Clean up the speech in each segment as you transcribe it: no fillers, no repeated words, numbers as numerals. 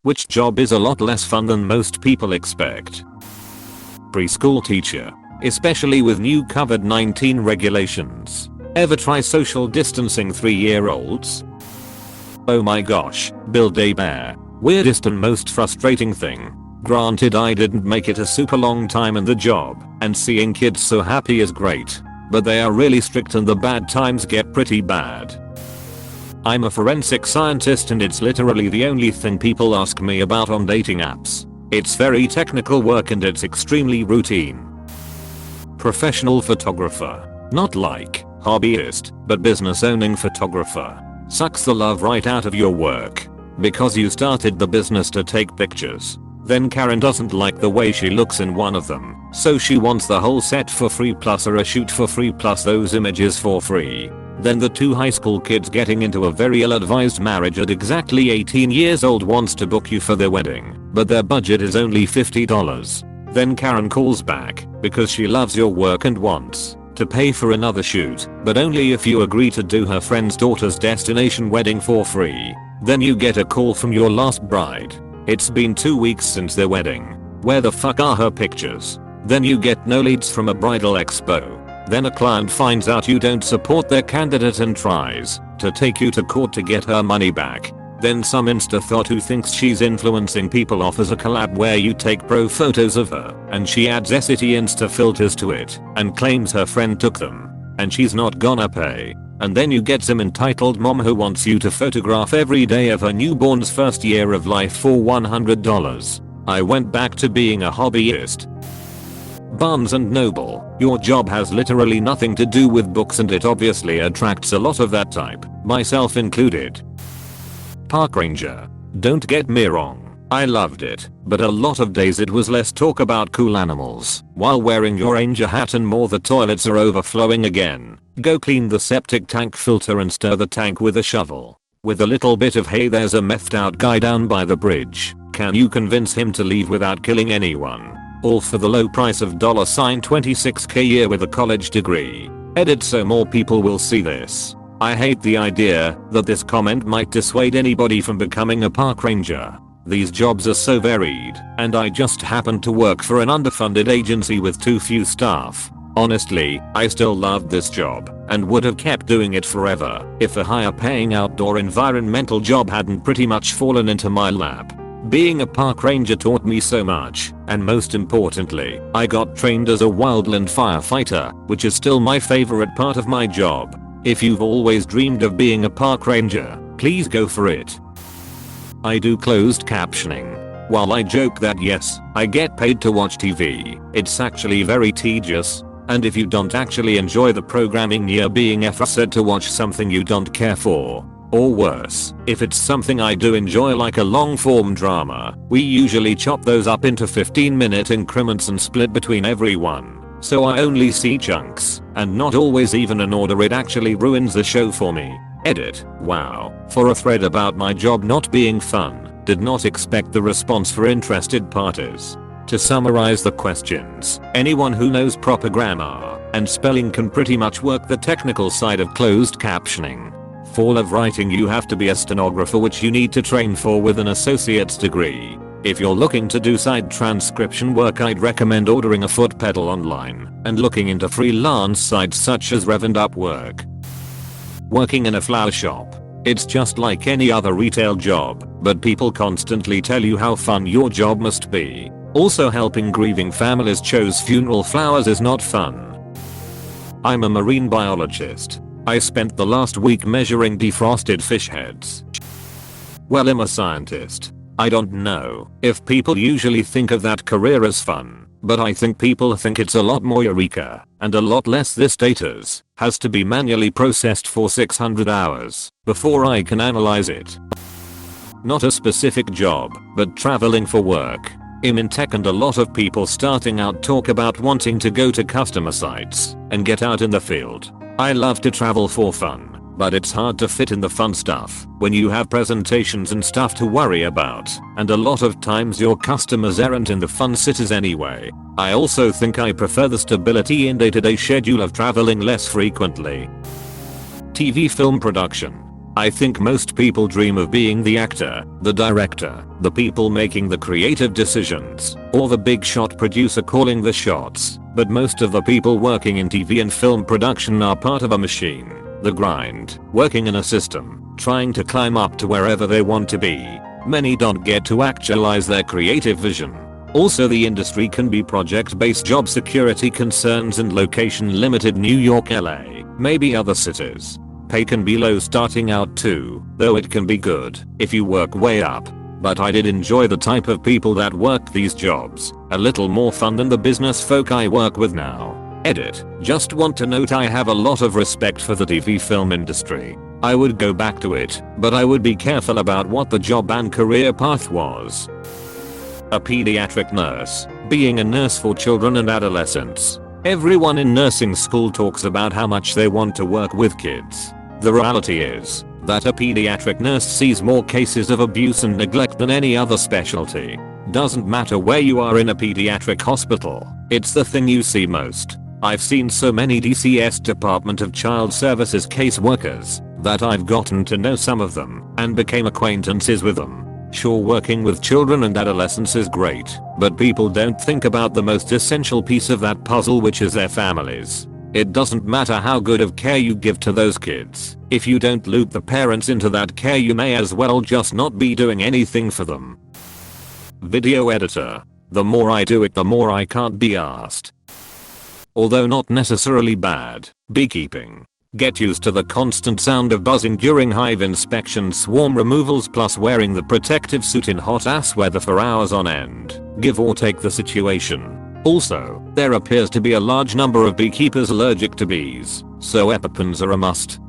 which job is a lot less fun than most people expect. Preschool teacher, especially with new COVID-19 regulations. Ever try social distancing 3-year-olds? Oh my gosh, build a bear. Weirdest and most frustrating thing. Granted, I didn't make it a super long time in the job, and seeing kids so happy is great, but they are really strict and the bad times get pretty bad. I'm a forensic scientist and it's literally the only thing people ask me about on dating apps. It's very technical work and it's extremely routine. Professional photographer. Not like hobbyist, but business owning photographer. Sucks the love right out of your work. Because you started the business to take pictures. Then Karen doesn't like the way she looks in one of them, so she wants the whole set for free plus a shoot for free plus those images for free. Then the two high school kids getting into a very ill-advised marriage at exactly 18 years old wants to book you for their wedding, but their budget is only $50. Then Karen calls back because she loves your work and wants to pay for another shoot, but only if you agree to do her friend's daughter's destination wedding for free. Then you get a call from your last bride. It's been 2 weeks since their wedding. Where the fuck are her pictures? Then you get no leads from a bridal expo. Then a client finds out you don't support their candidate and tries to take you to court to get her money back. Then some insta thought who thinks she's influencing people offers a collab where you take pro photos of her and she adds SETI insta filters to it and claims her friend took them and she's not gonna pay. And then you get some entitled mom who wants you to photograph every day of her newborn's first year of life for $100. I went back to being a hobbyist. Barnes & Noble. Your job has literally nothing to do with books and it obviously attracts a lot of that type, myself included. Park ranger. Don't get me wrong, I loved it, but a lot of days it was less talk about cool animals while wearing your ranger hat and more the toilets are overflowing again. Go clean the septic tank filter and stir the tank with a shovel. With a little bit of hey, there's a methed out guy down by the bridge. Can you convince him to leave without killing anyone? All for the low price of $26k a year with a college degree. Edit so more people will see this. I hate the idea that this comment might dissuade anybody from becoming a park ranger. These jobs are so varied, and I just happen to work for an underfunded agency with too few staff. Honestly, I still loved this job and would have kept doing it forever if a higher paying outdoor environmental job hadn't pretty much fallen into my lap. Being a park ranger taught me so much, and most importantly, I got trained as a wildland firefighter, which is still my favorite part of my job. If you've always dreamed of being a park ranger, please go for it. I do closed captioning. While I joke that yes, I get paid to watch TV, it's actually very tedious. And if you don't actually enjoy the programming you're being forced to watch something you don't care for. Or worse, if it's something I do enjoy like a long form drama, we usually chop those up into 15-minute increments and split between everyone. So I only see chunks, and not always even in order. It actually ruins the show for me. Edit. Wow. For a thread about my job not being fun, did not expect the response for interested parties. To summarize the questions, anyone who knows proper grammar and spelling can pretty much work the technical side of closed captioning. For love writing you have to be a stenographer, which you need to train for with an associate's degree. If you're looking to do side transcription work, I'd recommend ordering a foot pedal online and looking into freelance sites such as Rev and Upwork. Working in a flower shop. It's just like any other retail job, but people constantly tell you how fun your job must be. Also, helping grieving families choose funeral flowers is not fun. I'm a marine biologist. I spent the last week measuring defrosted fish heads. Well, I'm a scientist. I don't know if people usually think of that career as fun, but I think people think it's a lot more eureka, and a lot less this data has to be manually processed for 600 hours before I can analyze it. Not a specific job, but traveling for work. I'm in tech and a lot of people starting out talk about wanting to go to customer sites and get out in the field. I love to travel for fun, but it's hard to fit in the fun stuff when you have presentations and stuff to worry about, and a lot of times your customers aren't in the fun cities anyway. I also think I prefer the stability in day-to-day schedule of traveling less frequently. TV film production. I think most people dream of being the actor, the director, the people making the creative decisions, or the big shot producer calling the shots, but most of the people working in TV and film production are part of a machine, the grind, working in a system, trying to climb up to wherever they want to be. Many don't get to actualize their creative vision. Also, the industry can be project-based, job security concerns and location-limited. New York, LA, maybe other cities. Pay can be low starting out too, though it can be good if you work way up. But I did enjoy the type of people that worked these jobs, a little more fun than the business folk I work with now. Edit. Just want to note I have a lot of respect for the TV film industry. I would go back to it, but I would be careful about what the job and career path was. A pediatric nurse. Being a nurse for children and adolescents. Everyone in nursing school talks about how much they want to work with kids. The reality is that a pediatric nurse sees more cases of abuse and neglect than any other specialty. Doesn't matter where you are in a pediatric hospital, it's the thing you see most. I've seen so many DCS Department of Child Services caseworkers that I've gotten to know some of them and became acquaintances with them. Sure, working with children and adolescents is great, but people don't think about the most essential piece of that puzzle, which is their families. It doesn't matter how good of care you give to those kids. If you don't loop the parents into that care, you may as well just not be doing anything for them. Video editor. The more I do it, the more I can't be asked. Although not necessarily bad. Beekeeping. Get used to the constant sound of buzzing during hive inspections, swarm removals, plus wearing the protective suit in hot ass weather for hours on end, give or take the situation. Also, there appears to be a large number of beekeepers allergic to bees, so EpiPens are a must.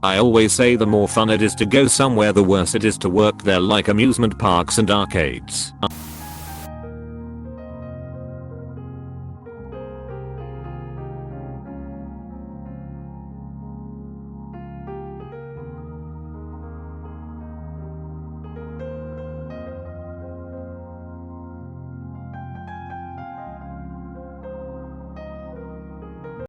I always say the more fun it is to go somewhere, the worse it is to work there, like amusement parks and arcades.